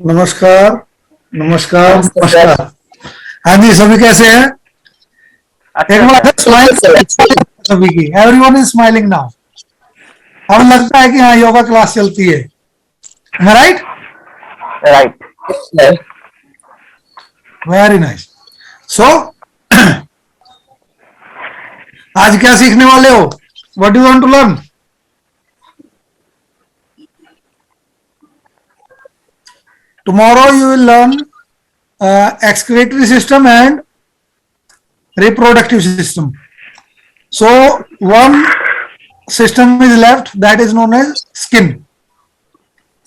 नमस्कार। नमस्कार नमस्ते सर। नमस्कार। हाँ जी, सभी कैसे हैं? एक अच्छा बार सर। स्माइल सभी की। Everyone is smiling now. अब लगता है कि हाँ, योगा क्लास चलती है। Right. Right. Sir, very nice. So आज क्या सीखने वाले हो? What do you want to learn? Tomorrow you will learn excretory system and reproductive system. So one system is left, that is known as skin.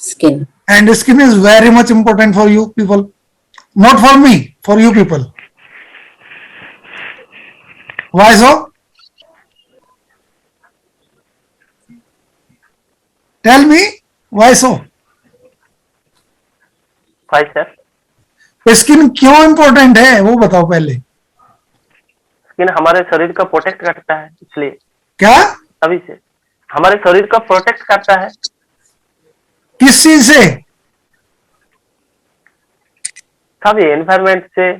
skin. And skin is very much important for you people, not for me, for you people. Why so? Tell me why so. Five sir. Skin क्यों important है वो बताओ पहले। Skin हमारे शरीर का protect करता है, इसलिए क्या? तभी से हमारे शरीर का प्रोटेक्ट करता है। किस चीज से? सभी एनवायरमेंट से,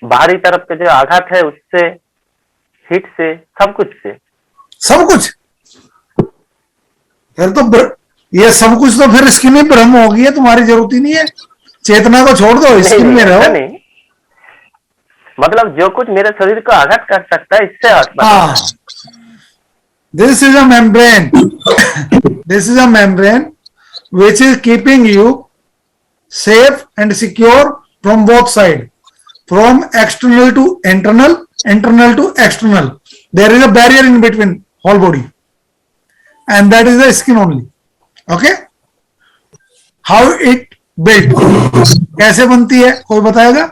बाहरी तरफ के जो आघात है उससे, हीट से, सब कुछ से। सब कुछ? फिर तो ये सब कुछ तो फिर स्किन में ब्रह्म होगी है, तुम्हारी जरूरत ही नहीं है। चेतना को छोड़ दो, स्किन में ऐसा रहो। नहीं, मतलब जो कुछ मेरे शरीर को आघात कर सकता है इससे हाँ, this is a membrane. This is a membrane which is keeping you safe and secure from both sides, from external to internal, internal to external. There is a barrier in between whole body, and that is the skin only. Okay? How it built? कैसे बनती है? कोई बताएगा?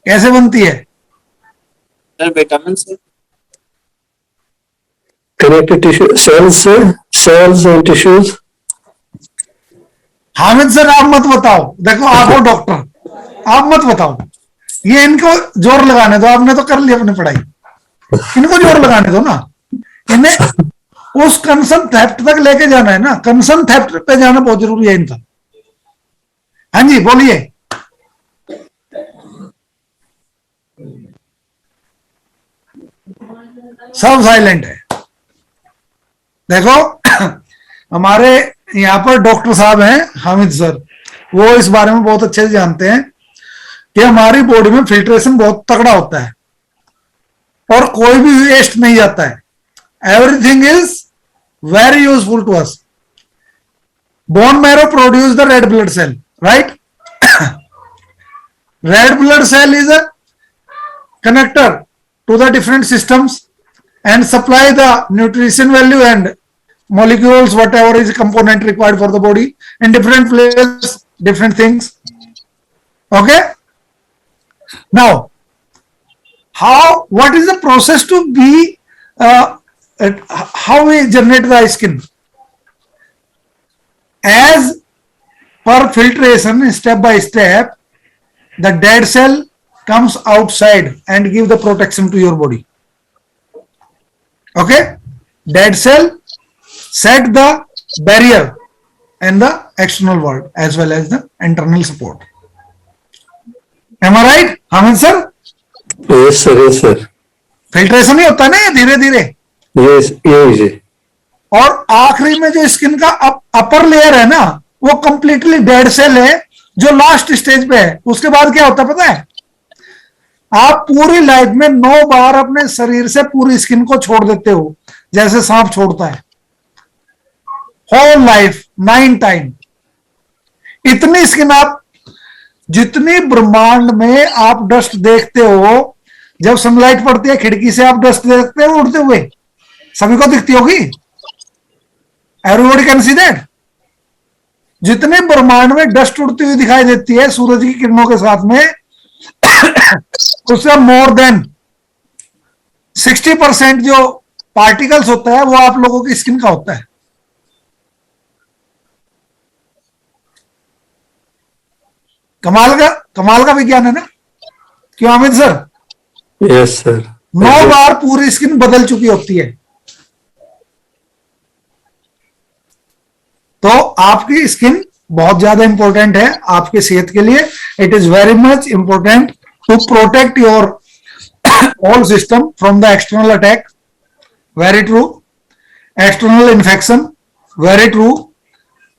कैसे बनती है? Sir vitamin से। connected tissue cells and tissues. Hamid sir आप मत बताओ, देखो आप हो डॉक्टर, आप मत बताओ। ये इनको जोर लगाने दो, आपने तो कर ली अपनी पढ़ाई, इनको जोर लगाने दो ना। इन्हें उस कंसर्न थेफ्ट तक लेके जाना है ना, कंसर्न थेफ्ट पे जाना बहुत जरूरी है इनका। हाँ जी बोलिए। सब साइलेंट है। देखो हमारे यहाँ पर डॉक्टर साहब हैं हामिद सर, वो इस बारे में बहुत अच्छे से जानते हैं कि हमारी बॉडी में फिल्ट्रेशन बहुत तगड़ा होता है और कोई भी वेस्ट नहीं जाता है। Everything is very useful to us. Bone marrow produce the red blood cell, right? Red blood cell is a connector to the different systems and supply the nutrition value and molecules, whatever is component required for the body in different places, different things. Okay? Now, what is the process to be, how we generate the skin? As per filtration, step by step, the dead cell comes outside and give the protection to your body. Okay? Dead cell set the barrier in the external world as well as the internal support. Am I right, Hamid sir? Yes sir, yes sir. Filtration ही होता है ना ये धीरे धीरे। Yes. और आखिरी में जो स्किन का अपर लेयर है ना, वो कंप्लीटली डेड सेल है जो लास्ट स्टेज पे है। उसके बाद क्या होता है पता है? आप पूरी लाइफ में 9 बार अपने शरीर से पूरी स्किन को छोड़ देते हो, जैसे सांप छोड़ता है। Whole life 9 time. इतनी स्किन आप, जितनी ब्रह्मांड में आप डस्ट देखते हो, जब सनलाइट पड़ती है खिड़की से आप डस्ट देखते हो उड़ते हुए, सभी को दिखती होगी। Everybody can see that. जितने ब्रह्मांड में डस्ट उड़ती हुई दिखाई देती है सूरज की किरणों के साथ में, उससे मोर देन 60% जो पार्टिकल्स होता है वो आप लोगों की स्किन का होता है। कमाल का विज्ञान है ना, क्यों अमित सर? Yes sir. 9 बार पूरी स्किन बदल चुकी होती है। तो आपकी स्किन बहुत ज्यादा इंपॉर्टेंट है आपकी सेहत के लिए. It is very much important to protect your all system from the external attack. Very true. External infection, very true.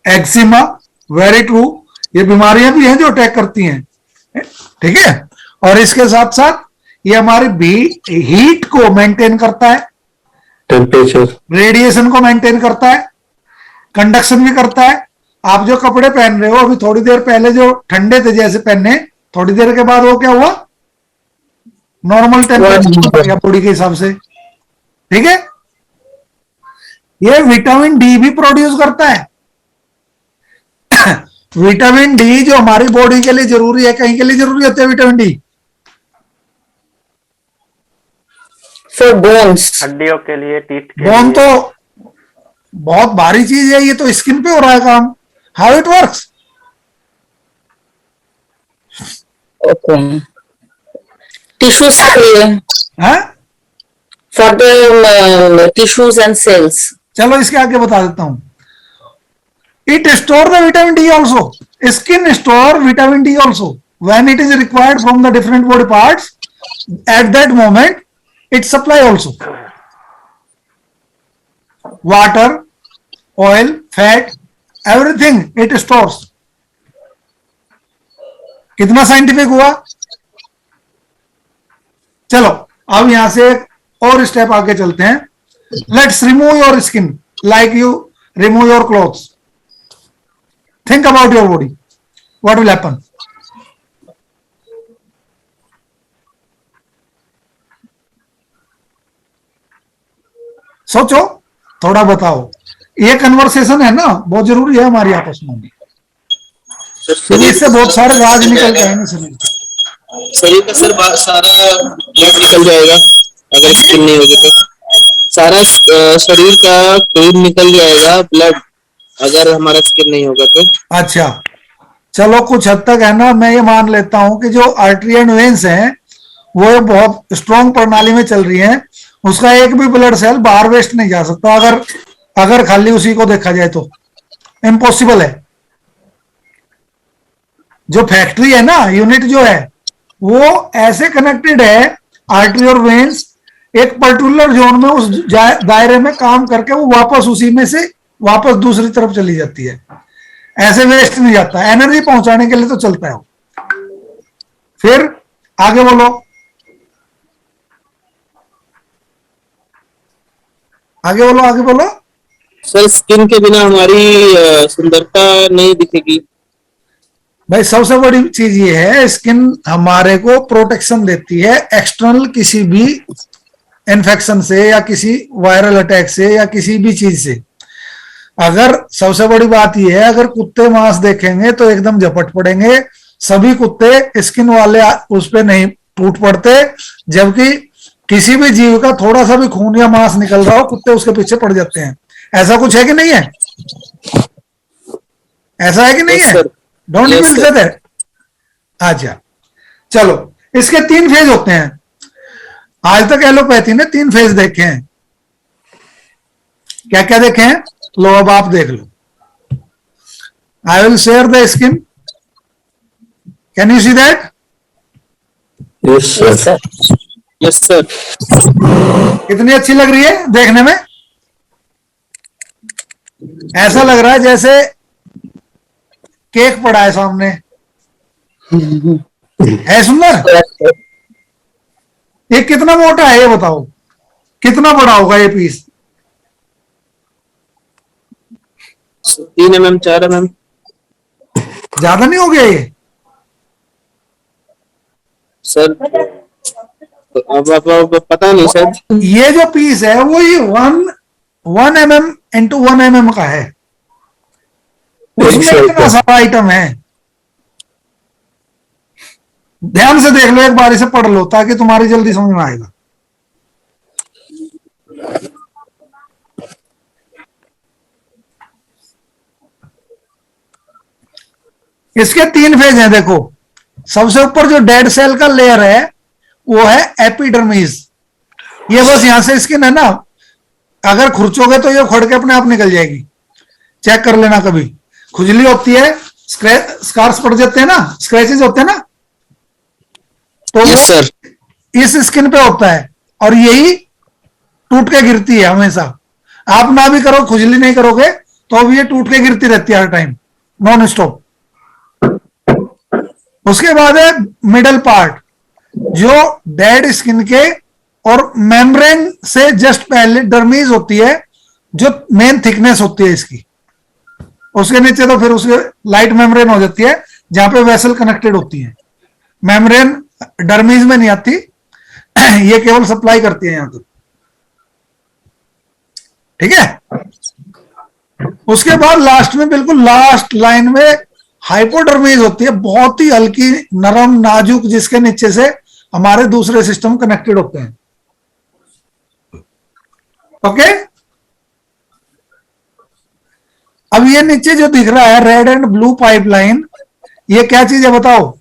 Eczema, very true. ये बीमारियां भी हैं जो अटैक करती हैं, ठीक है. और इसके साथ साथ ये हमारी हीट को मेंटेन करता है, temperature, रेडिएशन को मेंटेन करता है, कंडक्शन भी करता है. आप जो कपड़े पहन रहे हो अभी थोड़ी देर पहले जो ठंडे थे जैसे पहने, थोड़ी देर के बाद वो क्या हुआ, नॉर्मल टेम्परेचर या बॉडी के हिसाब से, ठीक है. ये विटामिन डी भी प्रोड्यूस करता है. विटामिन डी जो हमारी बॉडी के लिए जरूरी है, कहीं के लिए जरूरी होता है विटामिन डी? For bones. हड्डियों के लिए, टीथ के बोन लिए. तो बहुत भारी चीज है, ये तो स्किन पे हो रहा है काम. How it works? Okay. Tissues के लिए. है. For the tissues and cells. चलो इसके आगे बता देता हूं. It store the vitamin D also. Skin store vitamin D also when it is required from the different body parts. At that moment it supply also water, oil, fat, everything it stores. कितना scientific हुआ? चलो अब यहां से एक और step आगे चलते हैं. Let's remove your skin like you remove your clothes. Think about your body. What will happen? सोचो, थोड़ा बताओ. ये कन्वर्सेशन है ना, बहुत जरूरी है हमारी आपस में, क्योंकि इससे बहुत सारे राज निकल के आएंगे शरीर का सारा ब्लड निकल जाएगा अगर स्किन नहीं होगी तो. सारा शरीर का खून निकल जाएगा, ब्लड, अगर हमारा स्किन नहीं होगा तो. अच्छा चलो कुछ हद तक है ना, मैं ये मान लेता हूं कि जो आर्टरी एंड वेन्स हैं वो बहुत स्ट्रॉन्ग प्रणाली में चल रही हैं. उसका एक भी ब्लड सेल बाहर वेस्ट नहीं जा सकता अगर खाली उसी को देखा जाए तो. इम्पॉसिबल है. जो फैक्ट्री है ना, यूनिट जो है वो ऐसे कनेक्टेड है, आर्टरी और वेन्स एक पर्टिकुलर जोन में उस दायरे में काम करके वो वापस उसी में से वापस दूसरी तरफ चली जाती है. ऐसे वेस्ट नहीं जाता. एनर्जी पहुंचाने के लिए तो चलता है वो. फिर आगे बोलो, आगे बोलो, आगे बोलो. सर स्किन के बिना हमारी सुंदरता नहीं दिखेगी. भाई सबसे बड़ी चीज ये है, स्किन हमारे को प्रोटेक्शन देती है एक्सटर्नल किसी भी इन्फेक्शन से या किसी वायरल अटैक से या किसी भी चीज से. अगर सबसे बड़ी बात यह है, अगर कुत्ते मांस देखेंगे तो एकदम झपट पड़ेंगे. सभी कुत्ते स्किन वाले उस पर नहीं टूट पड़ते, जबकि किसी भी जीव का थोड़ा सा भी खून या मांस निकल रहा हो कुत्ते उसके पीछे पड़ जाते हैं. ऐसा कुछ है कि नहीं है? ऐसा है कि नहीं है? Don't you feel that? अच्छा चलो, इसके 3 फेज होते हैं. आज तक एलोपैथी ने 3 फेज देखे हैं. क्या क्या देखे हैं? लो अब आप देख लो. I will share the skin. Can you see that? yes sir, Yes, sir. Yes sir. कितनी अच्छी लग रही है देखने में. ऐसा लग रहा है जैसे केक पड़ा है सामने. है सुंदर. ये कितना मोटा है ये बताओ, कितना बड़ा होगा ये पीस? 3 mm 4 mm. ज्यादा नहीं हो गया ये? सर अब पता नहीं सर. ये जो पीस है वो ये 1 mm इंटू 1 mm का है. उसमें इतना सारा आइटम है. ध्यान से देख लो, एक बार इसे पढ़ लो ताकि तुम्हारी जल्दी समझ में आएगा. इसके 3 फेज हैं. देखो, सबसे ऊपर जो डेड सेल का लेयर है वो है एपिडर्मिस. ये बस यहां से स्किन है ना, अगर खुरचोगे तो ये उखड़ के अपने आप निकल जाएगी. चेक कर लेना कभी खुजली होती है, स्कार्स पड़ जाते हैं ना, स्क्रैचेस होते हैं ना, तो यस वो सर। इस स्किन पे होता है और यही टूट के गिरती है हमेशा। आप ना भी करो, खुजली नहीं करोगे तो भी ये टूट के गिरती रहती है हर टाइम नॉन स्टॉप। उसके बाद है मिडल पार्ट, जो डेड स्किन के और मेम्ब्रेन से जस्ट पहले डर्मीज होती है, जो मेन थिकनेस होती है इसकी। उसके नीचे तो फिर उसके लाइट मेम्ब्रेन हो जाती है जहां पे वेसल कनेक्टेड होती है। मेम्ब्रेन डर्मीज में नहीं आती, ये केवल सप्लाई करती है यहां तक, ठीक है। उसके बाद लास्ट में, बिल्कुल लास्ट लाइन में हाइपोडर्मीज होती है, बहुत ही हल्की नरम नाजुक, जिसके नीचे से हमारे दूसरे सिस्टम कनेक्टेड होते हैं। ओके, अब ये नीचे जो दिख रहा है रेड एंड ब्लू पाइपलाइन, ये क्या चीज है बताओ?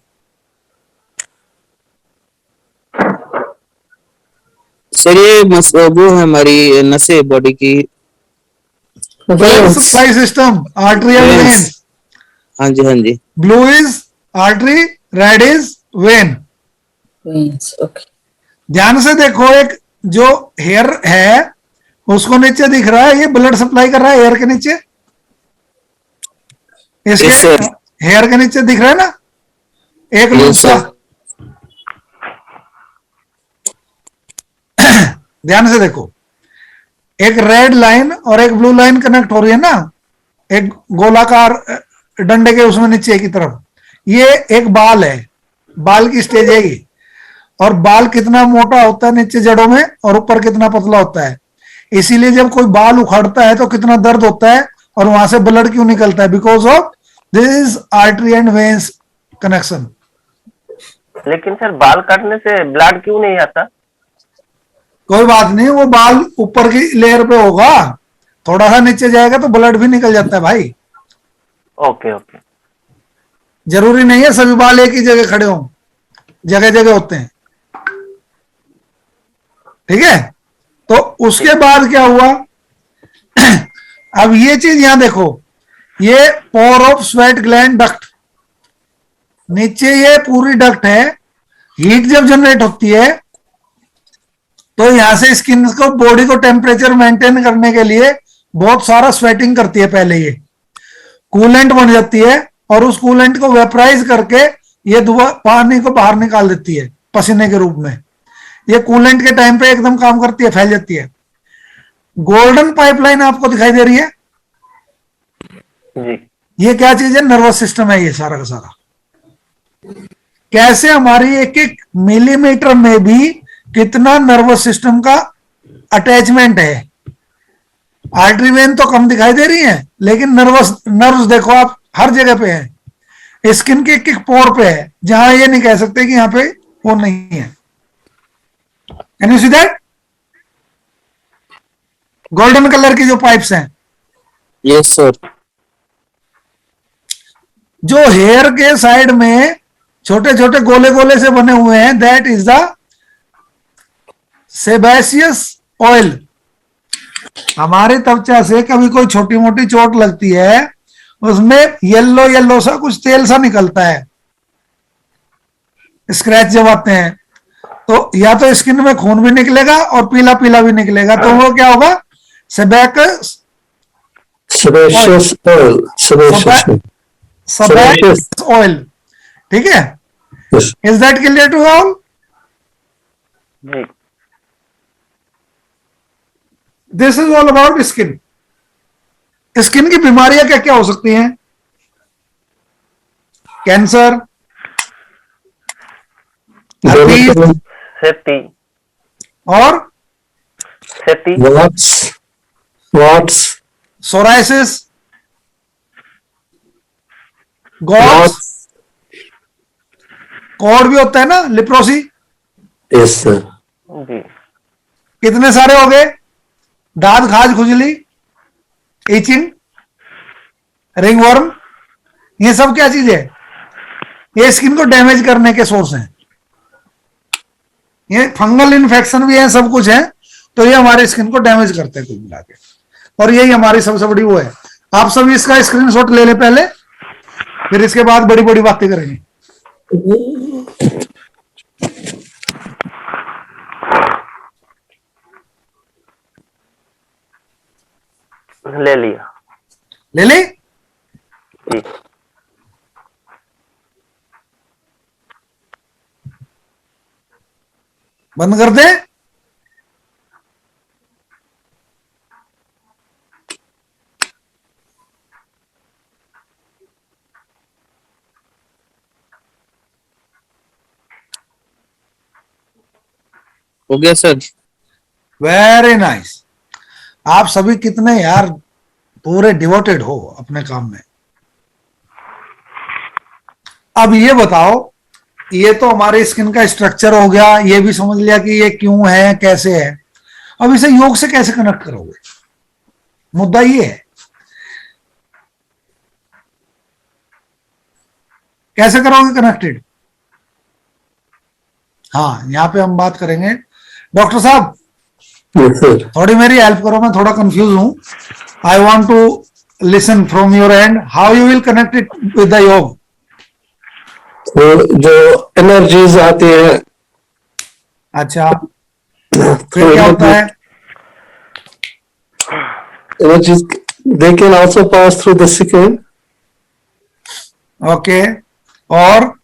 सर ये वो है हमारी नसें बॉडी की। Veins. Supply system, artery and Veins. Vein. हाँ जी हाँ जी। Blue is artery, red is vein. Veins. Okay. ध्यान से देखो, एक जो हेयर है उसको नीचे दिख रहा है, ये ब्लड सप्लाई कर रहा है हेयर के नीचे, इसके Yes, sir. हेयर के नीचे दिख रहा है ना एक Yes, लूप सा। sir. ध्यान से देखो, एक रेड लाइन और एक ब्लू लाइन कनेक्ट हो रही है ना, एक गोलाकार डंडे के उसमें नीचे की तरफ, ये एक बाल है, बाल की स्टेज है ये। और बाल कितना मोटा होता है नीचे जड़ों में और ऊपर कितना पतला होता है, इसीलिए जब कोई बाल उखाड़ता है तो कितना दर्द होता है और वहां से ब्लड क्यों निकलता है, because of this artery and veins connection. लेकिन सर बाल काटने से ब्लड क्यों नहीं आता? कोई बात नहीं, वो बाल ऊपर की लेयर पे होगा, थोड़ा सा नीचे जाएगा तो ब्लड भी निकल जाता है भाई। Okay okay. जरूरी नहीं है सभी बाल एक ही जगह खड़े हों, जगह जगह होते हैं, ठीक है। तो उसके बाद क्या हुआ, अब ये चीज यहां देखो, ये pore of sweat gland duct, नीचे ये पूरी डक्ट है। हीट जब जनरेट होती है तो यहां से स्किन को, बॉडी को टेम्परेचर मेंटेन करने के लिए बहुत सारा स्वेटिंग करती है। पहले ये कूलेंट बन जाती है और उस कूलेंट को वेपराइज करके ये पानी को बाहर निकाल देती है पसीने के रूप में। ये कूलेंट के टाइम पे एकदम काम करती है, फैल जाती है। गोल्डन पाइपलाइन आपको दिखाई दे रही है, जी ये क्या चीज है? नर्वस सिस्टम है ये सारा का सारा। कैसे हमारी एक एक मिलीमीटर में भी कितना नर्वस सिस्टम का अटैचमेंट है। आर्टरी वेन तो कम दिखाई दे रही है, लेकिन नर्व्स देखो आप हर जगह पे है, स्किन के एक एक पोर पे है, जहां ये नहीं कह सकते कि यहां पे वो नहीं है। Can you see that? Golden colour की जो पाइप्स हैं, यस सर। जो हेयर के साइड में छोटे छोटे गोले गोले से बने हुए हैं, that is the sebaceous oil. हमारे त्वचा से कभी कोई छोटी मोटी चोट लगती है, उसमें येलो येलो सा कुछ तेल सा निकलता है, स्क्रैच जब आते हैं तो या तो स्किन में खून भी निकलेगा और पीला पीला भी निकलेगा, तो वो क्या होगा? सेबेकस Sebaceous oil. Sebaceous oil. Sebaceous oil, ठीक है। Yes. Is that clear to all? Ji this is all about skin. Skin की बीमारियां क्या क्या हो सकती हैं? कैंसर, Dermatome, सेफ्टी और safety warts, psoriasis, gots, warts. Code भी होता है ना, लिप्रोसी। Yes, sir. जी कितने सारे हो गए? दांत खाज, खुजली, इचिंग, रिंगवर्म, ये सब क्या चीज है? ये स्किन को डैमेज करने के सोर्स हैं। ये फंगल इन्फेक्शन भी है, सब कुछ है, तो ये हमारे स्किन को डैमेज करते हैं कुल मिला के, और यही हमारी सबसे बड़ी वो है। आप सभी इसका स्क्रीनशॉट ले ले पहले, फिर इसके बाद बड़ी बड़ी बातें करेंगे। ले लिया ले ली? जी। बंद कर दे। हो गया सर। Very nice. आप सभी कितने यार पूरे डिवोटेड हो अपने काम में। अब ये बताओ, ये तो हमारे स्किन का स्ट्रक्चर हो गया, ये भी समझ लिया कि ये क्यों है कैसे है। अब इसे योग से कैसे कनेक्ट करोगे? मुद्दा ये है, कैसे करोगे कनेक्टेड? हाँ, यहां पे हम बात करेंगे। डॉक्टर साहब Yes, sir. थोड़ी मेरी हेल्प करो, मैं थोड़ा कंफ्यूज हूं। I want to listen from your end how you will connect it with the योग। तो जो एनर्जीज आती है, अच्छा, तो फिर क्या होता है? Energies they can also pass through the skin. Okay, और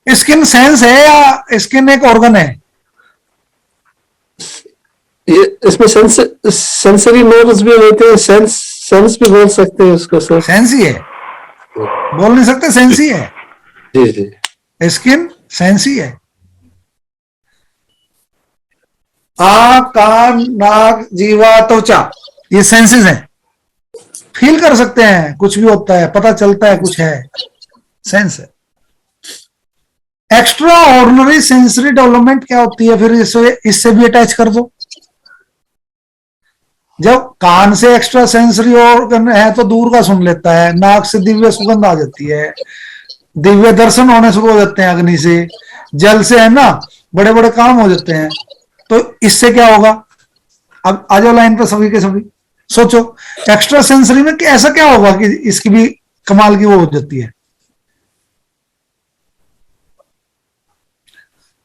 स्किन सेंस है या स्किन एक ऑर्गन है? ये इसमें सेंसरी नर्व्स भी होते हैं, सेंस भी बोल सकते हैं उसको सर। सेंस ही है, बोल नहीं सकते, सेंस ही है। जी जी। स्किन सेंस ही है। आंख, कान, नाक, जीवा, त्वचा, ये सेंसेस हैं। फील कर सकते हैं, कुछ भी होता है, पता चलता है कुछ है, सेंस है। एक्स्ट्रा ऑर्डिनरी सेंसरी डेवलपमेंट क्या होती है? फिर इससे भी अटैच कर दो। जब कान से एक्स्ट्रा सेंसरी ऑर्गन है तो दूर का सुन लेता है, नाक से दिव्य सुगंध आ जाती है, दिव्य दर्शन होने शुरू हो जाते हैं अग्नि से, जल से है ना बड़े बड़े काम हो जाते हैं। तो इससे क्या होगा? अब आ जाओ लाइन पर सभी के सभी, सोचो एक्स्ट्रा सेंसरी में ऐसा क्या होगा कि इसकी भी कमाल की वो हो जाती है।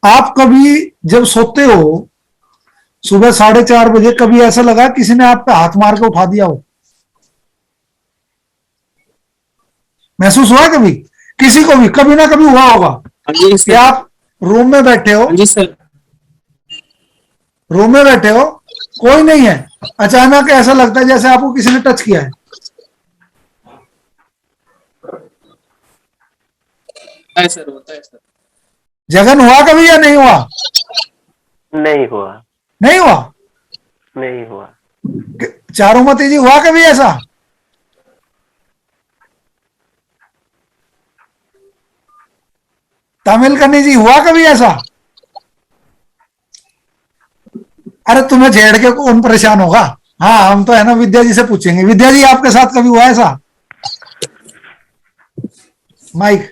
आप कभी जब सोते हो सुबह 4:30 बजे, कभी ऐसा लगा किसी ने आप पे हाथ मार के उठा दिया हो? महसूस हुआ कभी? किसी को भी कभी ना कभी हुआ होगा हाँ जी कि सर। आप रूम में बैठे हो, हाँ जी सर। रूम में बैठे हो, कोई नहीं है, अचानक ऐसा लगता है जैसे आपको किसी ने टच किया है। है सर, होता है सर। जगन हुआ कभी या नहीं हुआ? नहीं हुआ, नहीं हुआ? नहीं हुआ। चारुमती जी हुआ कभी ऐसा? तमिल कन्नी जी हुआ कभी ऐसा? अरे तुम्हें छेड़ के कौन परेशान होगा? हाँ, हम तो है ना विद्या जी से पूछेंगे। विद्या जी आपके साथ कभी हुआ ऐसा? माइक,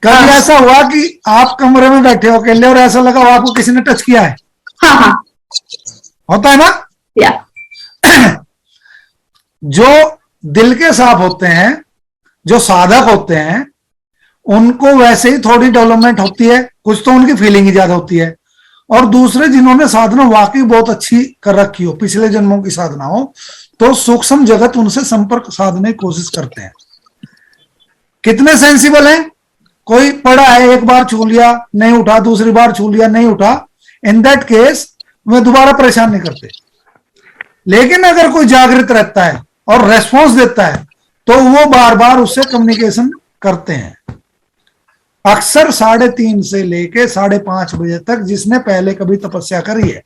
कभी ऐसा हुआ कि आप कमरे में बैठे हो अकेले और ऐसा लगा हो आपको किसी ने टच किया है? हाँ हाँ होता है ना? या जो दिल के साफ होते हैं, जो साधक होते हैं, उनको वैसे ही थोड़ी डेवलपमेंट होती है, कुछ तो उनकी फीलिंग ही ज्यादा होती है। और दूसरे जिन्होंने साधना वाकई बहुत अच्छी कर रखी हो, पिछले जन्मों की साधना हो, तो सूक्ष्म जगत उनसे संपर्क साधने की कोशिश करते हैं। कितने सेंसिबल हैं? कोई पड़ा है, एक बार छू लिया नहीं उठा, दूसरी बार छू लिया नहीं उठा, इन दैट केस वे दोबारा परेशान नहीं करते। लेकिन अगर कोई जागृत रहता है और रेस्पॉन्स देता है तो वो बार बार उससे कम्युनिकेशन करते हैं। अक्सर 3:30 से लेके 5:30 बजे तक जिसने पहले कभी तपस्या करी है,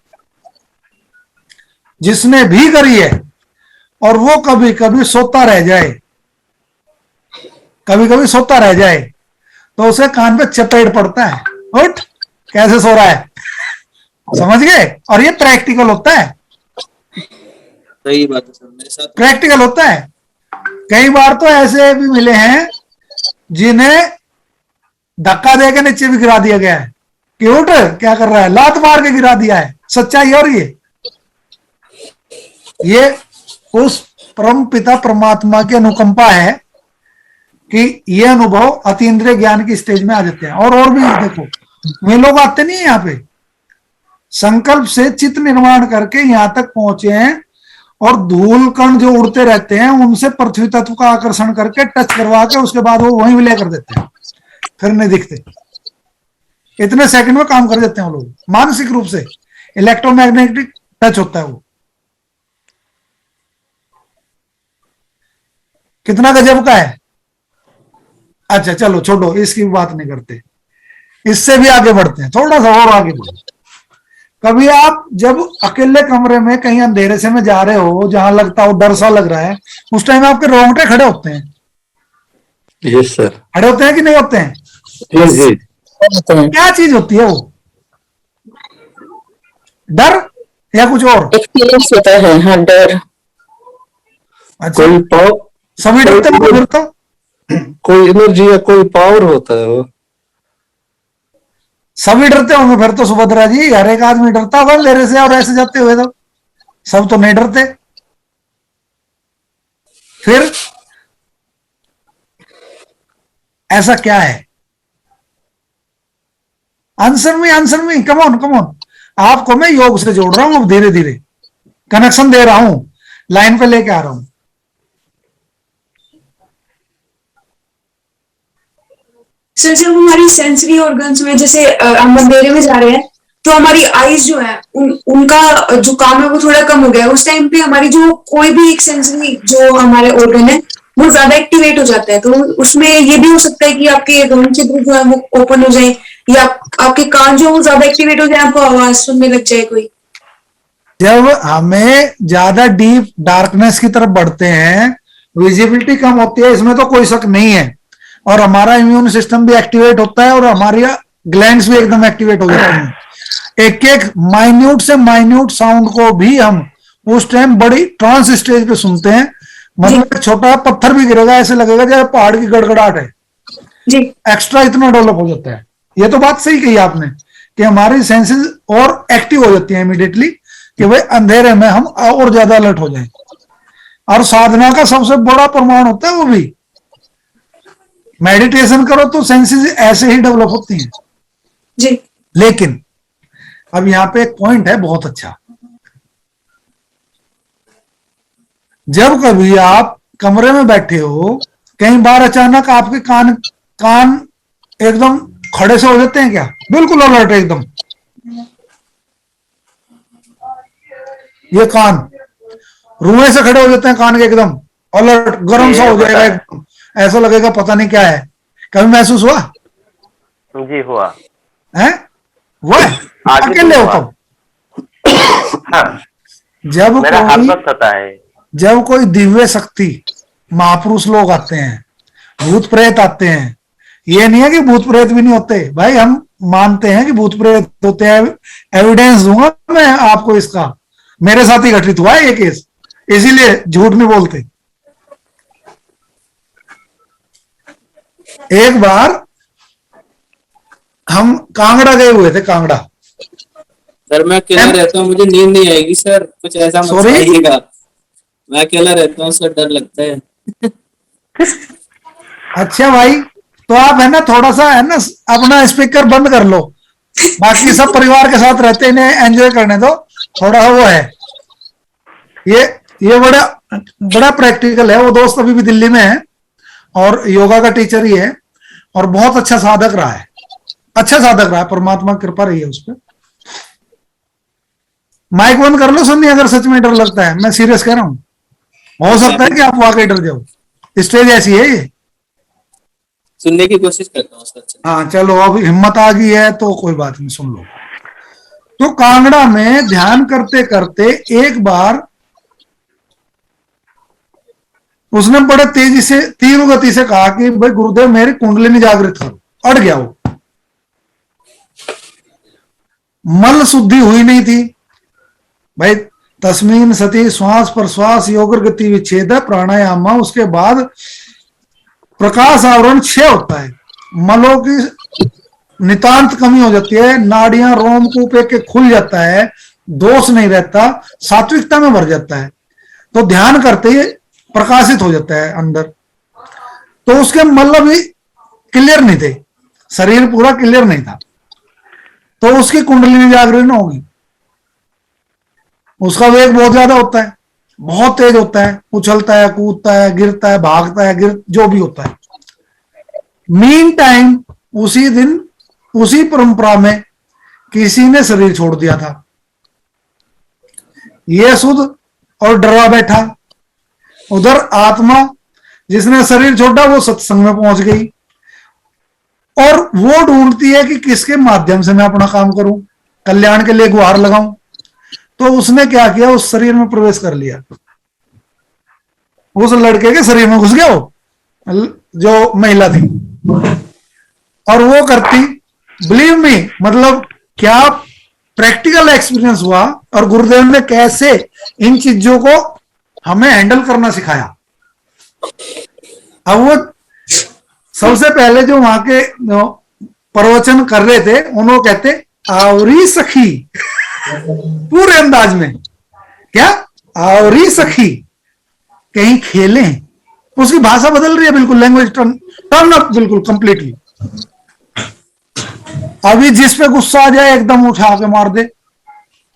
जिसने भी करी है, और वो कभी कभी सोता रह जाए, कभी कभी सोता रह जाए, तो उसे कान पे चपेट पड़ता है, उठ कैसे सो रहा है। समझ गए? और ये प्रैक्टिकल होता है, सही बात है सर, मेरे साथ प्रैक्टिकल होता है। कई बार तो ऐसे भी मिले हैं जिन्हें धक्का देके नीचे भी गिरा दिया गया है कि उठ क्या कर रहा है, लात मार के गिरा दिया है। सच्चाई और ये ये उस परम पिता परमात्मा की अनुकंपा है कि ये अनुभव अतीन्द्रिय ज्ञान की स्टेज में आ जाते हैं। और भी देखो, वे लोग आते नहीं है यहाँ पे, संकल्प से चित्त निर्माण करके यहां तक पहुंचे हैं, और धूल कण जो उड़ते रहते हैं उनसे पृथ्वी तत्व का आकर्षण करके टच करवा के उसके बाद वो वहीं विलय कर देते हैं, फिर नहीं दिखते। इतने सेकंड में काम कर देते हैं वो लोग, मानसिक रूप से इलेक्ट्रोमैग्नेटिक टच होता है वो। कितना गजब का है। अच्छा चलो छोड़ो, इसकी बात नहीं करते, इससे भी आगे बढ़ते हैं, थोड़ा सा और आगे बढ़ो। कभी आप जब अकेले कमरे में कहीं अंधेरे से में जा रहे हो, जहां लगता हो डर सा लग रहा है, उस टाइम आपके रोंगटे खड़े होते हैं? Yes sir. खड़े होते हैं कि नहीं होते हैं? जी। क्या चीज होती है वो? डर या कुछ और? एक्सपीरियंस होता है, हाँ, डर। अच्छा, कोई पावर, सभी डरते हो फिर तो? कोई एनर्जी या कोई पावर होता है वो। सभी डरते होंगे फिर तो सुभद्रा जी, हर एक आदमी डरता होगा अंधेरे से, और ऐसे जाते हुए तो सब तो नहीं डरते। फिर ऐसा क्या है? आंसर में कम ऑन। आपको मैं योग से जोड़ रहा हूं, अब धीरे धीरे कनेक्शन दे रहा हूं, लाइन पे लेके आ रहा हूं। सर जब हमारी सेंसरी ऑर्गन्स में, जैसे हम अंधेरे में जा रहे हैं तो हमारी आईज जो है उनका जो काम है वो थोड़ा कम हो गया है, उस टाइम पे हमारी जो कोई भी एक सेंसरी जो हमारे ऑर्गन है वो ज्यादा एक्टिवेट हो जाता है। तो उसमें ये भी हो सकता है कि आपके गगन छिद्र जो है वो ओपन हो जाए, या आपके कान जो है वो ज्यादा एक्टिवेट हो जाए, आपको आवाज सुनने लग जाए कोई। जब हमें ज्यादा डीप डार्कनेस की तरफ बढ़ते हैं, विजिबिलिटी कम होती है, इसमें तो कोई शक नहीं है, और हमारा इम्यून सिस्टम भी एक्टिवेट होता है, और हमारी ग्लैंड्स भी एकदम एक्टिवेट हो जाती हैं। एक एक माइन्यूट से माइन्यूट साउंड को भी हम उस टाइम बड़ी ट्रांस स्टेज पे सुनते हैं। मतलब छोटा पत्थर भी गिरेगा, ऐसे लगेगा जैसे पहाड़ की गड़गड़ाहट है जी। एक्स्ट्रा इतना डेवलप हो जाता है। ये तो बात सही कही आपने कि हमारी सेंसेस और एक्टिव हो जाती है इमीडिएटली, कि भाई अंधेरे में हम और ज्यादा अलर्ट हो जाएं। और साधना का सबसे बड़ा प्रमाण होता है वो भी, मेडिटेशन करो तो सेंसेस ऐसे ही डेवलप होती हैं जी। लेकिन अब यहां पे एक पॉइंट है बहुत अच्छा। जब कभी आप कमरे में बैठे हो, कई बार अचानक आपके कान एकदम खड़े से हो जाते हैं क्या? बिल्कुल अलर्ट एकदम। ये कान रुए से खड़े हो जाते हैं, कान के एकदम अलर्ट, गर्म सा हो जाएगा एकदम, ऐसा लगेगा पता नहीं क्या है। कभी महसूस हुआ? जी हुआ है वो अकेले हो तो? हाँ, जब मेरा हर कोई वक्त होता है। जब कोई दिव्य शक्ति महापुरुष लोग आते हैं, भूत प्रेत आते हैं, ये नहीं है कि भूत प्रेत भी नहीं होते भाई, हम मानते हैं कि भूत प्रेत होते हैं, एविडेंस दूंगा मैं आपको इसका, मेरे साथ ही घटित हुआ है ये केस, इसीलिए झूठ नहीं बोलते। एक बार हम कांगड़ा गए हुए थे, कांगड़ा। सर मैं अकेला रहता हूँ, मुझे नींद नहीं आएगी सर, कुछ ऐसा मत Sorry? बताइएगा। मैं अकेला रहता हूँ सर, डर लगता है। अच्छा भाई, तो आप है ना थोड़ा सा है ना अपना स्पीकर बंद कर लो, बाकी सब परिवार के साथ रहते, इन्हें एंजॉय करने दो थोड़ा। वो है ये बड़ा बड़ा प्रैक्टिकल है। वो दोस्त अभी भी दिल्ली में है और योगा का टीचर ही है, और बहुत अच्छा साधक रहा है, परमात्मा की कृपा रही है उस पर। माइक बंद कर लो सन्नी, अगर सच में डर लगता है, मैं सीरियस कह रहा हूं, हो सकता है कि आप वाकई डर जाओ, स्टेज ऐसी है ये। सुनने की कोशिश करता हूँ सर। हाँ चलो, अब हिम्मत आ गई है तो कोई बात नहीं, सुन लो। तो कांगड़ा में ध्यान करते करते एक बार उसने बड़े तेजी से तीव्र गति से कहा कि भाई गुरुदेव मेरी कुंडलिनी जागृत करो। अड़ गया वो, मल शुद्धि हुई नहीं थी भाई। तस्मीन सती श्वास प्रश्वास योग गति विच्छेद प्राणायाम, उसके बाद प्रकाश आवरण क्षय होता है, मलों की नितांत कमी हो जाती है, नाड़ियां रोमकूप के खुल जाता है, दोष नहीं रहता, सात्विकता में भर जाता है। तो ध्यान करते ही प्रकाशित हो जाता है अंदर। तो उसके मतलब भी क्लियर नहीं थे, शरीर पूरा क्लियर नहीं था, तो उसकी कुंडलिनी जागरण होगी। उसका वेग बहुत ज्यादा होता है, बहुत तेज होता है, उछलता है, कूदता है, गिरता है, भागता है, जो भी होता है। मीन टाइम उसी दिन उसी परंपरा में किसी ने शरीर छोड़ दिया था। ये शुद्ध और डरा बैठा। उधर आत्मा जिसने शरीर छोड़ा वो सत्संग में पहुंच गई और वो ढूंढती है कि किसके माध्यम से मैं अपना काम करूं, कल्याण के लिए गुहार लगाऊं। तो उसने क्या किया, उस शरीर में प्रवेश कर लिया, उस लड़के के शरीर में घुस गया वो जो महिला थी। और वो करती, बिलीव मी, मतलब क्या प्रैक्टिकल एक्सपीरियंस हुआ और गुरुदेव ने कैसे इन चीजों को हमें हैंडल करना सिखाया। अब वो सबसे पहले जो वहां के प्रवचन कर रहे थे उन्होंने कहते आवरी सखी, पूरे अंदाज में, क्या आवरी सखी कहीं खेले। उसकी भाषा बदल रही है बिल्कुल, लैंग्वेज टर्न अप बिल्कुल कंप्लीटली। अभी जिस पे गुस्सा आ जाए एकदम उठा के मार दे,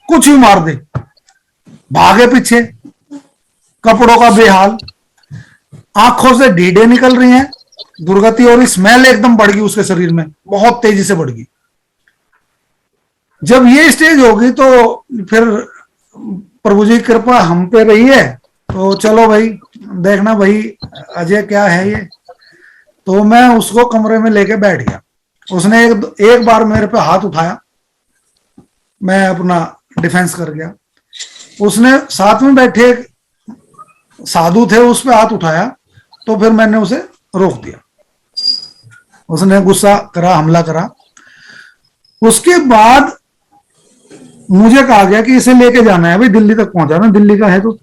कुछ भी मार दे, भागे पीछे, कपड़ों का बेहाल, आंखों से ढीडे निकल रही हैं, दुर्गति, और स्मेल एकदम बढ़ गई उसके शरीर में, बहुत तेजी से बढ़ गई। जब ये स्टेज होगी तो फिर प्रभु जी की कृपा हम पे रही है, तो चलो भाई देखना भाई अजय क्या है ये। तो मैं उसको कमरे में लेके बैठ गया। उसने एक बार मेरे पे हाथ उठाया, मैं अपना डिफेंस कर गया। उसने साथ में बैठे साधु थे, उस पे हाथ उठाया, तो फिर मैंने उसे रोक दिया। उसने गुस्सा करा, हमला करा। उसके बाद मुझे कहा गया कि इसे लेके जाना है भाई, दिल्ली तक पहुंचाना, दिल्ली का है। तो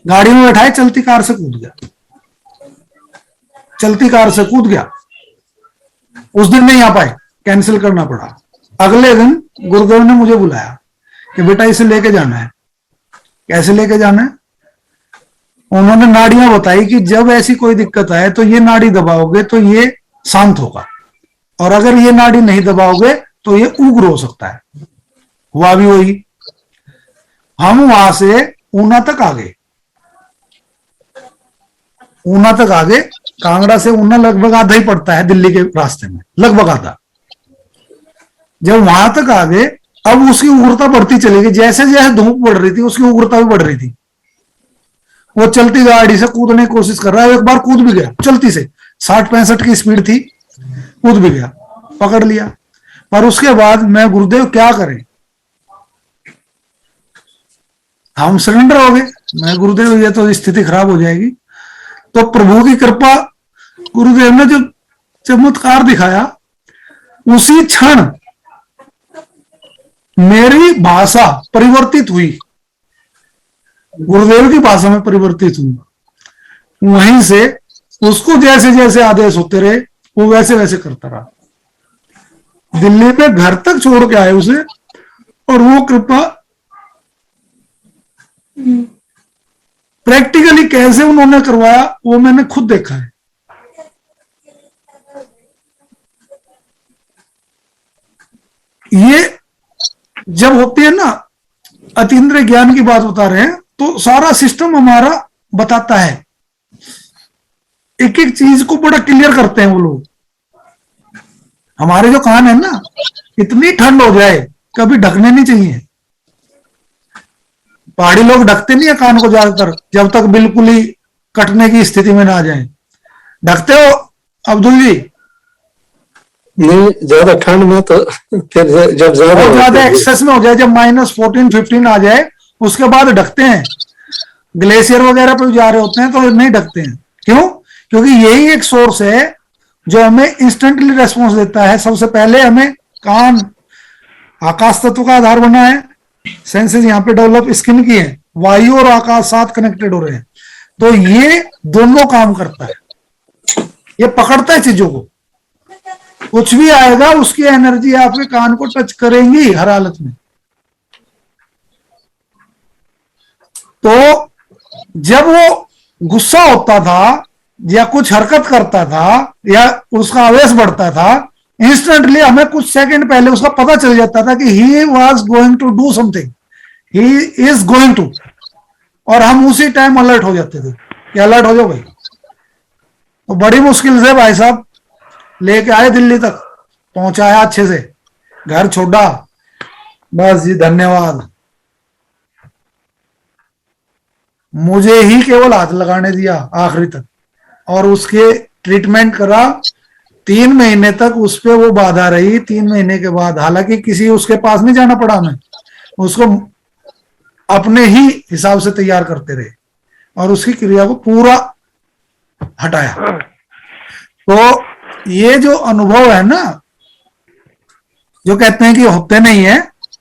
गाड़ी में बैठाए, चलती कार से कूद गया, चलती कार से कूद गया। उस दिन नहीं आ पाए, कैंसिल करना पड़ा। अगले दिन गुरुदेव ने मुझे बुलाया कि बेटा इसे लेके जाना है। कैसे लेके जाना है? उन्होंने नाड़ियां बताई कि जब ऐसी कोई दिक्कत आए तो ये नाड़ी दबाओगे तो ये शांत होगा, और अगर ये नाड़ी नहीं दबाओगे तो ये उग्र हो सकता है। हुआ भी वही। हम वहां से ऊना तक आ गए। ऊना तक आ गए, कांगड़ा से ऊना लगभग आधा ही पड़ता है दिल्ली के रास्ते में, लगभग आधा। जब वहां तक आ गए, अब उसकी उग्रता बढ़ती चली गई। जैसे जैसे धूप बढ़ रही थी उसकी उग्रता भी बढ़ रही थी। वो चलती गाड़ी से कूदने की कोशिश कर रहा है। एक बार कूद भी गया, चलती से 60-65 की स्पीड थी, कूद भी गया, पकड़ लिया। पर उसके बाद मैं, गुरुदेव क्या करें, हम सरेंडर हो गए। मैं, गुरुदेव ये तो स्थिति खराब हो जाएगी। तो प्रभु की कृपा, गुरुदेव ने जो चमत्कार दिखाया, उसी क्षण मेरी भाषा परिवर्तित हुई, गुरुदेव की भाषा में परिवर्तित हुई। वहीं से उसको जैसे जैसे आदेश होते रहे वो वैसे वैसे करता रहा। दिल्ली पे घर तक छोड़ के आए उसे, और वो कृपा प्रैक्टिकली कैसे उन्होंने करवाया वो मैंने खुद देखा है। ये जब होती है ना, अतीन्द्रिय ज्ञान की बात बता रहे हैं, तो सारा सिस्टम हमारा बताता है, एक एक चीज को बड़ा क्लियर करते हैं वो लोग। हमारे जो कान है ना, इतनी ठंड हो जाए कभी ढकने नहीं चाहिए। पहाड़ी लोग ढकते नहीं है कान को ज्यादातर, जब तक बिल्कुल ही कटने की स्थिति में ना आ जाए। ढकते हो अब्दुल जी? नहीं, ज्यादा ठंड में तो फिर जब ज्यादा एक्सेस में हो जाए, जब -14-15 आ जाए, उसके बाद ढकते हैं। ग्लेशियर वगैरह पे जा रहे होते हैं तो नहीं ढकते हैं। क्यों? क्योंकि यही एक सोर्स है जो हमें इंस्टेंटली रेस्पॉन्स देता है। सबसे पहले हमें कान आकाश तत्व का आधार बना है, सेंसेस यहाँ पे डेवलप स्किन की है, वायु और आकाश साथ कनेक्टेड हो रहे हैं, तो ये दोनों काम करता है। ये पकड़ता है चीजों को, कुछ भी आएगा उसकी एनर्जी आपके कान को टच करेंगी हर हालत में। तो जब वो गुस्सा होता था या कुछ हरकत करता था या उसका आवेश बढ़ता था, इंस्टेंटली हमें कुछ सेकंड पहले उसका पता चल जाता था कि he was going to do something, he is going to, और हम उसी टाइम अलर्ट हो जाते थे कि अलर्ट हो जाओ भाई। तो बड़ी मुश्किल से भाई साहब लेके आए, दिल्ली तक पहुंचाया, अच्छे से घर छोड़ा। बस जी, धन्यवाद। मुझे ही केवल हाथ लगाने दिया आखिरी तक, और उसके ट्रीटमेंट करा 3 महीने तक, उस पे वो बाधा रही। 3 महीने के बाद हालांकि किसी उसके पास नहीं जाना पड़ा, हमें उसको अपने ही हिसाब से तैयार करते रहे और उसकी क्रिया को पूरा हटाया। तो ये जो अनुभव है ना, जो कहते हैं कि होते नहीं है,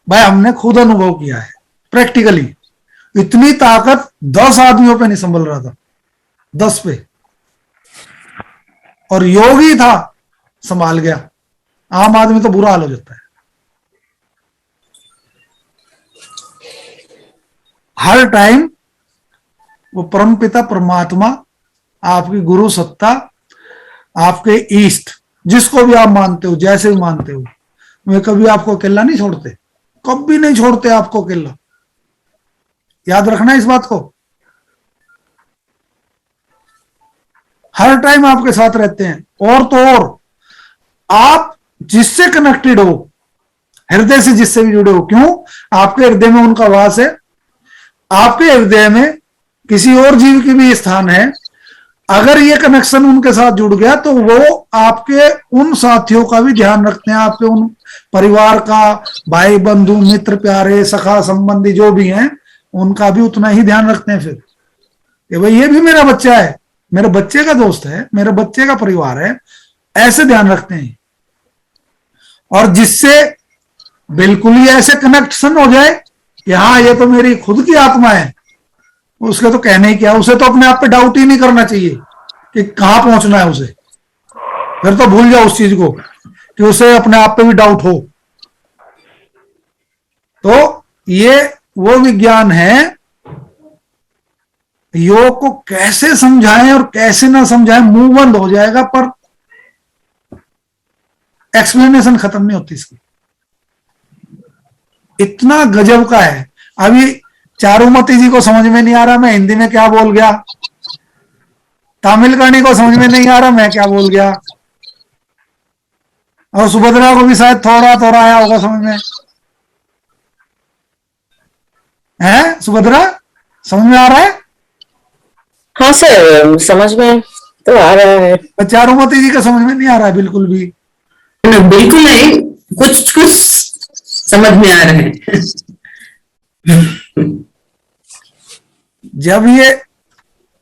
भाई हमने खुद अनुभव किया है प्रैक्टिकली। इतनी ताकत 10 आदमियों पे नहीं संभल रहा था, 10 पे, और योग ही था, संभाल गया। आम आदमी तो बुरा हाल हो जाता है। हर टाइम वो परमपिता परमात्मा, आपकी गुरु सत्ता, आपके ईष्ट, जिसको भी आप मानते हो, जैसे भी मानते हो, वे कभी आपको अकेला नहीं छोड़ते, कभी नहीं छोड़ते आपको अकेला। याद रखना इस बात को। हर टाइम आपके साथ रहते हैं। और तो और आप जिससे कनेक्टेड हो, हृदय से जिससे भी जुड़े हो, क्यों? आपके हृदय में उनका वास है, आपके हृदय में किसी और जीव की भी स्थान है। अगर ये कनेक्शन उनके साथ जुड़ गया तो वो आपके उन साथियों का भी ध्यान रखते हैं, आपके उन परिवार का, भाई बंधु मित्र प्यारे सखा संबंधी जो भी हैं, उनका भी उतना ही ध्यान रखते हैं। फिर कि भाई ये भी मेरा बच्चा है, मेरे बच्चे का दोस्त है, मेरे बच्चे का परिवार है, ऐसे ध्यान रखते हैं। और जिससे बिल्कुल ही ऐसे कनेक्शन हो जाए कि हाँ ये तो मेरी खुद की आत्मा है, उसके तो कहने ही क्या, उसे तो अपने आप पे डाउट ही नहीं करना चाहिए कि कहां पहुंचना है उसे। फिर तो भूल जाओ उस चीज को कि उसे अपने आप पे भी डाउट हो। तो ये वो विज्ञान है, योग को कैसे समझाएं और कैसे ना समझाएं, मुंह बंद हो जाएगा, पर एक्सप्लेनेशन खत्म नहीं होती इसकी। इतना गजब का है। अभी चारुमती जी को समझ में नहीं आ रहा मैं हिंदी में क्या बोल गया, तामिलकर्णी को समझ में नहीं आ रहा मैं क्या बोल गया, और सुभद्रा को भी शायद थोड़ा थोड़ा आया होगा समझ में। है सुभद्रा, समझ में आ रहा है? हाँ सर, समझ में तो आ रहा है। चारुमती जी का समझ में नहीं आ रहा है बिल्कुल भी। बिल्कुल नहीं, कुछ कुछ समझ में आ रहे हैं।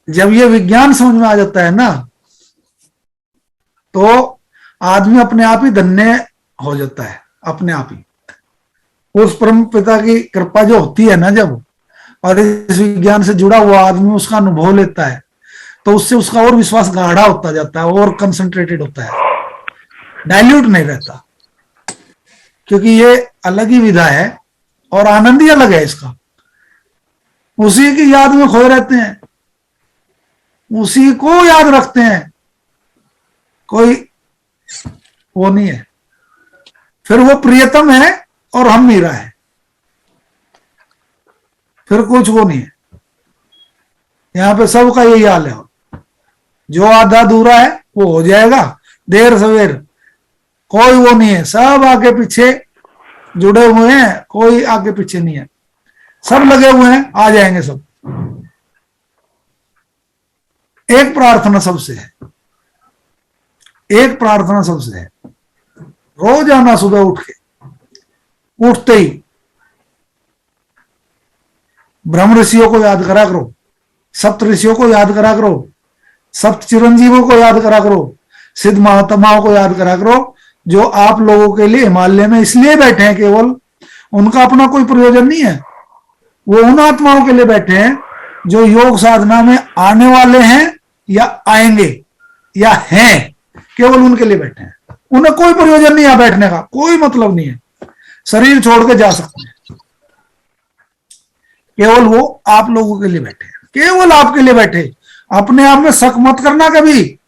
जब ये विज्ञान समझ में आ जाता है ना, तो आदमी अपने आप ही धन्य हो जाता है, अपने आप ही। उस परम पिता की कृपा जो होती है ना जब, और इस विज्ञान से जुड़ा हुआ आदमी उसका अनुभव लेता है, तो उससे उसका और विश्वास गाढ़ा होता जाता है, और कंसंट्रेटेड होता है, डाइल्यूट नहीं रहता। क्योंकि ये अलग ही विधा है और आनंद ही अलग है इसका। उसी की याद में खोए रहते हैं, उसी को याद रखते हैं, कोई वो नहीं है। फिर वो प्रियतम है और हम मीरा है, फिर कुछ वो नहीं है। यहां पे सबका यही हाल है। जो आधा अधूरा है वो हो जाएगा, देर सवेर कोई वो नहीं है। सब आगे पीछे जुड़े हुए हैं, कोई आगे पीछे नहीं है, सब लगे हुए हैं, आ जाएंगे सब। एक प्रार्थना सबसे है, एक प्रार्थना सबसे है, रोजाना सुबह उठते ही ब्रह्म ऋषियों को याद करा करो, सप्त ऋषियों को याद करा करो, सप्त चिरंजीवों को याद करा करो, सिद्ध महात्माओं को याद करा करो, जो आप लोगों के लिए हिमालय में इसलिए बैठे हैं, केवल उनका अपना कोई प्रयोजन नहीं है। वो उन आत्माओं के लिए बैठे हैं जो योग साधना में आने वाले हैं या आएंगे या हैं, केवल उनके लिए बैठे हैं। उन्हें कोई प्रयोजन नहीं है बैठने का, कोई मतलब नहीं है, शरीर छोड़ के जा सकते हैं। केवल वो आप लोगों के लिए बैठे हैं। केवल आपके लिए बैठे। अपने आप में शक मत करना कभी,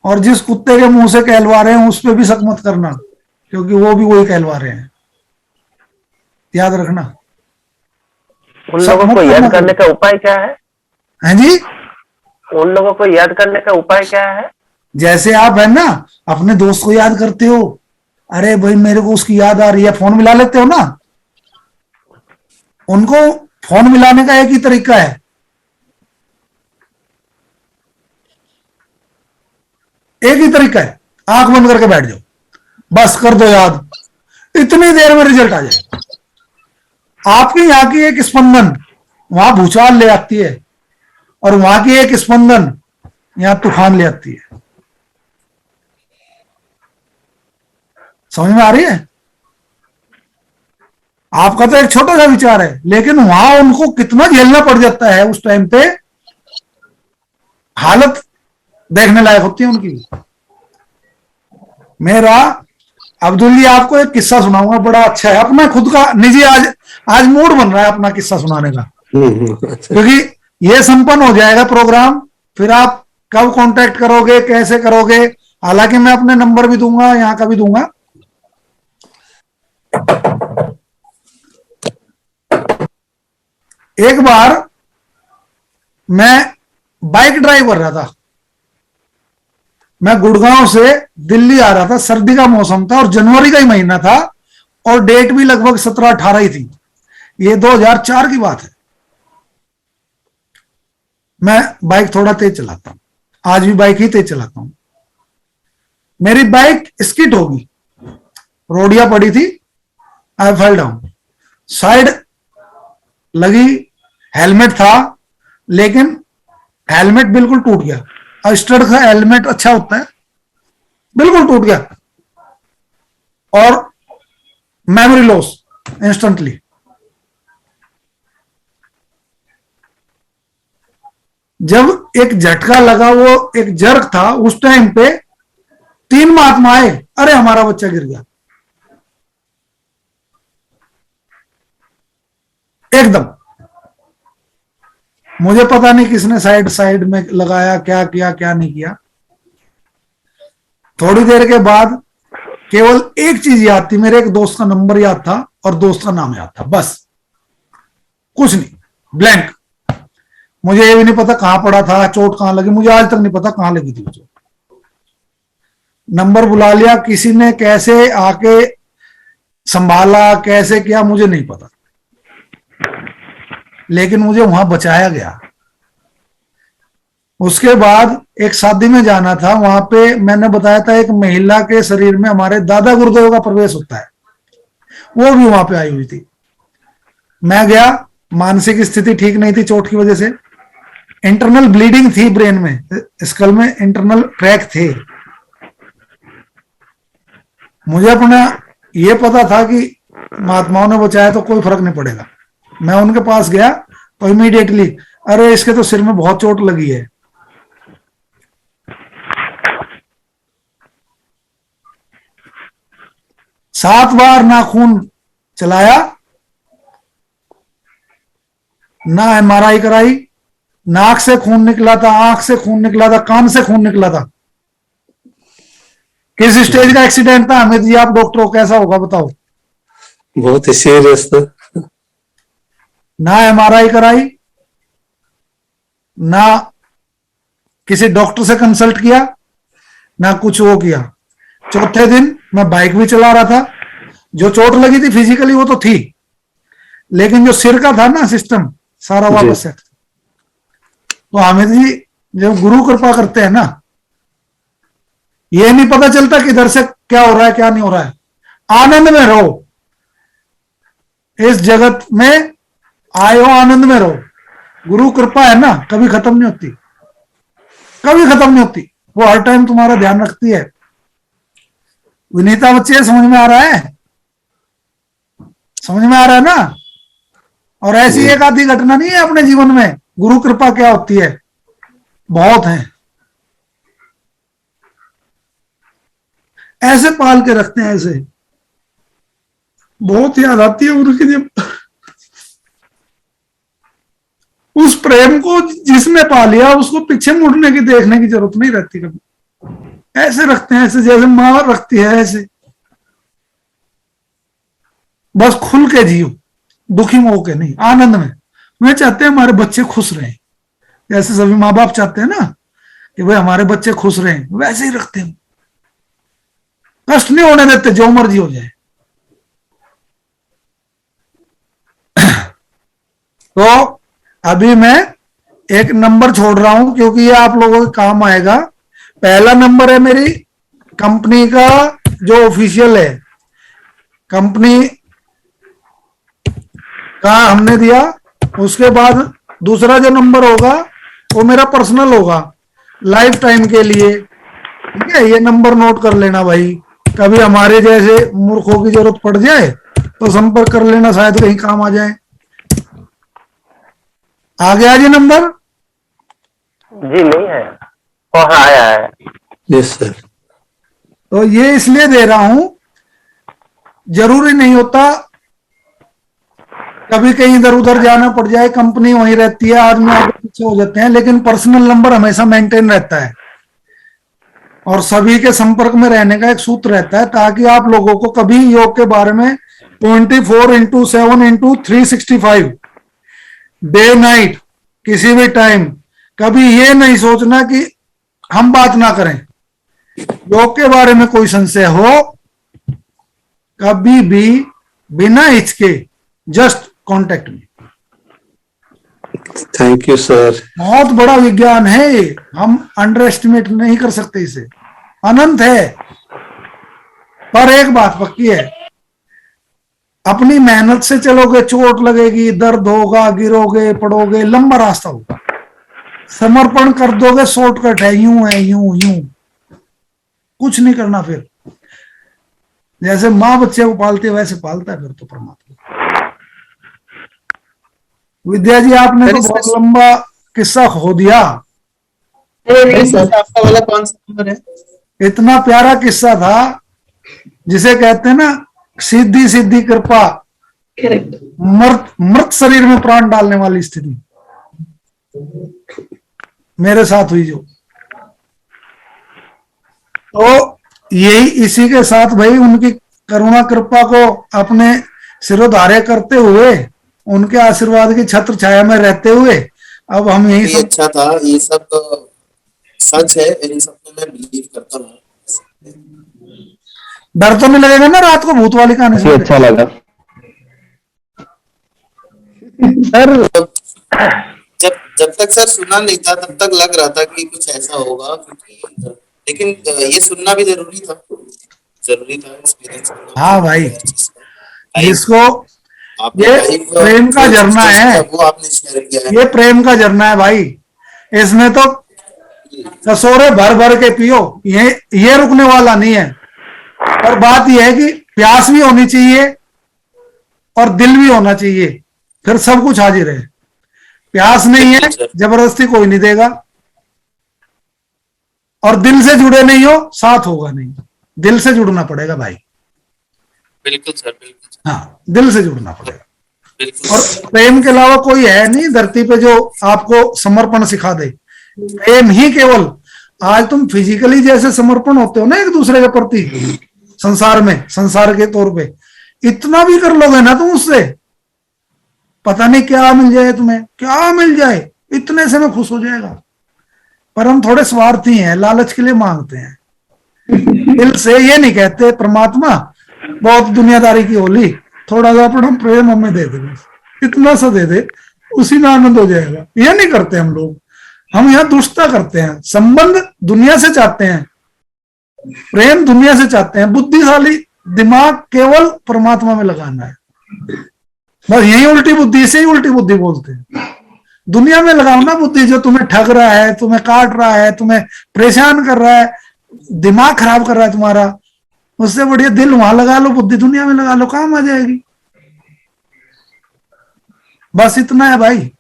और जिस कुत्ते के मुंह से कहलवा रहे हैं उस पर भी शक मत करना, क्योंकि वो भी वही कहलवा रहे हैं, याद रखना। उन शक लोगों मत को करना याद करने कभी। का उपाय क्या है? हैं जी? उन लोगों को याद करने का उपाय क्या है? जैसे आप है ना अपने दोस्त को याद करते हो, अरे भाई मेरे को उसकी याद आ रही है, फोन मिला लेते हो ना, उनको फोन मिलाने का एक ही तरीका है, एक ही तरीका है, आंख बंद करके बैठ जाओ, बस कर दो याद, इतनी देर में रिजल्ट आ जाएगा। आपकी यहां की एक स्पंदन वहां भूचाल ले आती है, और वहां की एक स्पंदन यहां तूफान ले आती है। समझ में आ रही है? आपका तो एक छोटा सा विचार है, लेकिन वहां उनको कितना झेलना पड़ जाता है उस टाइम पे, हालत देखने लायक होती है उनकी। मेरा अब्दुल जी आपको एक किस्सा सुनाऊंगा, बड़ा अच्छा है, अपना खुद का निजी, आज मूड बन रहा है अपना किस्सा सुनाने का, अच्छा। क्योंकि ये संपन्न हो जाएगा प्रोग्राम, फिर आप कब कांटेक्ट करोगे, कैसे करोगे, हालांकि मैं अपने नंबर भी दूंगा, यहां का भी दूंगा। एक बार मैं बाइक ड्राइव कर रहा था, मैं गुड़गांव से दिल्ली आ रहा था, सर्दी का मौसम था और जनवरी का ही महीना था, और डेट भी लगभग 17-18 ही थी, ये 2004 की बात है। मैं बाइक थोड़ा तेज चलाता हूं, आज भी बाइक ही तेज चलाता हूं। मेरी बाइक स्किड होगी, रोडिया पड़ी थी, आई फेल डाउन, साइड लगी, हेलमेट था, लेकिन हेलमेट बिल्कुल टूट गया, स्टड का हेलमेट अच्छा होता है, बिल्कुल टूट गया, और मेमोरी लॉस इंस्टेंटली। जब एक झटका लगा, वो एक जर्क था, उस टाइम पे 3 महात्मा आए, अरे हमारा बच्चा गिर गया, एकदम। मुझे पता नहीं किसने साइड साइड में लगाया, क्या किया क्या नहीं किया। थोड़ी देर के बाद केवल एक चीज याद थी, मेरे एक दोस्त का नंबर याद था और दोस्त का नाम याद था, बस कुछ नहीं, ब्लैंक। मुझे ये भी नहीं पता कहां पड़ा था, चोट कहां लगी, मुझे आज तक नहीं पता कहां लगी थी चोट। नंबर बुला लिया, किसी ने कैसे आके संभाला, कैसे किया मुझे नहीं पता, लेकिन मुझे वहां बचाया गया। उसके बाद एक शादी में जाना था, वहां पे मैंने बताया था एक महिला के शरीर में हमारे दादा गुरुदेव का प्रवेश होता है, वो भी वहां पे आई हुई थी। मैं गया, मानसिक स्थिति ठीक नहीं थी चोट की वजह से, इंटरनल ब्लीडिंग थी ब्रेन में, स्कल में इंटरनल क्रैक थे। मुझे अपना ये पता था कि महात्माओं ने बचाया तो कोई फर्क नहीं पड़ेगा। मैं उनके पास गया तो इमीडिएटली, अरे इसके तो सिर में बहुत चोट लगी है। सात बार नाखून चलाया, ना एमआरआई कराई, नाक से खून निकला था, आंख से खून निकला था, कान से खून निकला था। किस स्टेज का एक्सीडेंट था अमित जी, आप डॉक्टर हो, कैसा होगा बताओ? बहुत ही सीरियस था। ना एमआरआई कराई, ना किसी डॉक्टर से कंसल्ट किया, ना कुछ वो किया। चौथे दिन मैं बाइक भी चला रहा था, जो चोट लगी थी फिजिकली वो तो थी, लेकिन जो सिर का था ना सिस्टम सारा वापस सेट। तो हामिद जी जब गुरु कृपा करते हैं ना, ये नहीं पता चलता किधर से क्या हो रहा है क्या नहीं हो रहा है, आनंद में रहो, इस जगत में आए हो आनंद में रहो। गुरु कृपा है ना, कभी खत्म नहीं होती, कभी खत्म नहीं होती, वो हर टाइम तुम्हारा ध्यान रखती है। विनीता बच्चे समझ में आ रहा है? समझ में आ रहा है ना? और ऐसी एक आधी घटना नहीं है अपने जीवन में, गुरु कृपा क्या होती है, बहुत है। ऐसे पाल के रखते हैं, ऐसे बहुत याद आती है उनकी। जब उस प्रेम को जिसने पा लिया उसको पीछे मुड़ने की देखने की जरूरत नहीं रहती कभी। ऐसे रखते हैं, ऐसे जैसे माँ रखती है ऐसे। बस खुल के जियो, दुखी हो के नहीं, आनंद में। वे चाहते हैं हमारे बच्चे खुश रहें, जैसे सभी माँ बाप चाहते हैं ना कि भाई हमारे बच्चे खुश रहें, वैसे ही रखते हैं। कष्ट नहीं होने देते, जो मर्जी हो जाए। तो अभी मैं एक नंबर छोड़ रहा हूं क्योंकि ये आप लोगों के काम आएगा। पहला नंबर है मेरी कंपनी का जो ऑफिशियल है, कंपनी का हमने दिया। उसके बाद दूसरा जो नंबर होगा वो मेरा पर्सनल होगा, लाइफ टाइम के लिए। ठीक है, ये नंबर नोट कर लेना भाई, कभी हमारे जैसे मूर्खों की जरूरत पड़ जाए तो संपर्क कर लेना, शायद कहीं काम आ जाए। आ गया जी नंबर? जी नहीं है, और आया है। Yes sir. तो ये इसलिए दे रहा हूं, जरूरी नहीं होता कभी कहीं इधर उधर जाना पड़ जाए, कंपनी वहीं रहती है, आदमी आगे पीछे हो जाते हैं, लेकिन पर्सनल नंबर हमेशा मेंटेन रहता है और सभी के संपर्क में रहने का एक सूत्र रहता है, ताकि आप लोगों को कभी योग के बारे में 24/7/365 डे नाइट किसी भी टाइम कभी ये नहीं सोचना कि हम बात ना करें। योग के बारे में कोई संशय हो, कभी भी बिना हिचके जस्ट कांटेक्ट में। Thank you sir. बहुत बड़ा विज्ञान है ये, हम अंडर एस्टिमेट नहीं कर सकते इसे, अनंत है। पर एक बात पक्की है, अपनी मेहनत से चलोगे चोट लगेगी, दर्द होगा, गिरोगे, पड़ोगे, लंबा रास्ता होगा। समर्पण कर दोगे, शॉर्टकट है, यूं है, यूं यूं, कुछ नहीं करना। फिर जैसे माँ बच्चे को पालती है वैसे पालता है फिर तो परमात्मा। विद्या जी आपने तो बहुत लंबा किस्सा खो दिया। नहीं सर, आपका वाला कौन सा नंबर है? इतना प्यारा किस्सा था जिसे कहते हैं ना सीधी सीधी कृपा, करेक्ट। मृत शरीर में प्राण डालने वाली स्थिति मेरे साथ हुई जो। तो यही इसी के साथ भाई उनकी करुणा कृपा को अपने सिरोधार्य करते हुए, उनके आशीर्वाद की छत्र छाया में रहते हुए अब हम यही ये अच्छा था, ये सब तो सच है, इन सब में मैं बिलीव करता हूँ। डर तो नहीं लगेगा ना रात को भूत वाली कहानी से? अच्छा लगा सर। जब जब तक सर सुना नहीं था तब तक लग रहा था कि कुछ ऐसा होगा, क्योंकि लेकिन ये सुनना भी जरूरी था एक्सपीरियंस करना। हाँ भाई, हर चीज का जिसको आपने ये लाइव प्रेम का झरना है, वो आपने शेयर किया है। ये प्रेम का झरना है भाई, इसमें तो कसोरे भर भर के पियो, ये रुकने वाला नहीं है। और बात यह है कि प्यास भी होनी चाहिए और दिल भी होना चाहिए, फिर सब कुछ हाजिर है। प्यास नहीं है, जबरदस्ती कोई नहीं देगा, और दिल से जुड़े नहीं हो, साथ होगा नहीं। दिल से जुड़ना पड़ेगा भाई। बिल्कुल सर, बिल्कुल। हाँ, दिल से जुड़ना पड़ेगा। बिल्कुल। और प्रेम के अलावा कोई है नहीं धरती पे जो आपको समर्पण सिखा दे। प्रेम ही केवल, आज तुम फिजिकली जैसे समर्पण होते हो ना एक दूसरे के प्रति संसार में, संसार के तौर पे, इतना भी कर लोगे ना तुम उससे, पता नहीं क्या मिल जाए तुम्हें, क्या मिल जाए, इतने से मैं खुश हो जाएगा। पर हम थोड़े स्वार्थी हैं, लालच के लिए मांगते हैं। दिल से ये नहीं कहते परमात्मा बहुत दुनियादारी की होली, थोड़ा सा अपना प्रेम हमें दे दे, इतना सा दे दे, उसी में आनंद हो जाएगा। ये नहीं करते हम लोग। हम यहाँ दुष्टता करते हैं, संबंध दुनिया से चाहते हैं, प्रेम दुनिया से चाहते हैं। बुद्धिशाली दिमाग केवल परमात्मा में लगाना है, बस यही उल्टी बुद्धि से ही उल्टी बुद्धि बोलते हैं। दुनिया में लगाओ ना बुद्धि, जो तुम्हें ठग रहा है, तुम्हें काट रहा है, तुम्हें परेशान कर रहा है, दिमाग खराब कर रहा है तुम्हारा, उससे बढ़िया दिल वहां लगा लो, बुद्धि दुनिया में लगा लो, काम आ जाएगी। बस इतना है भाई।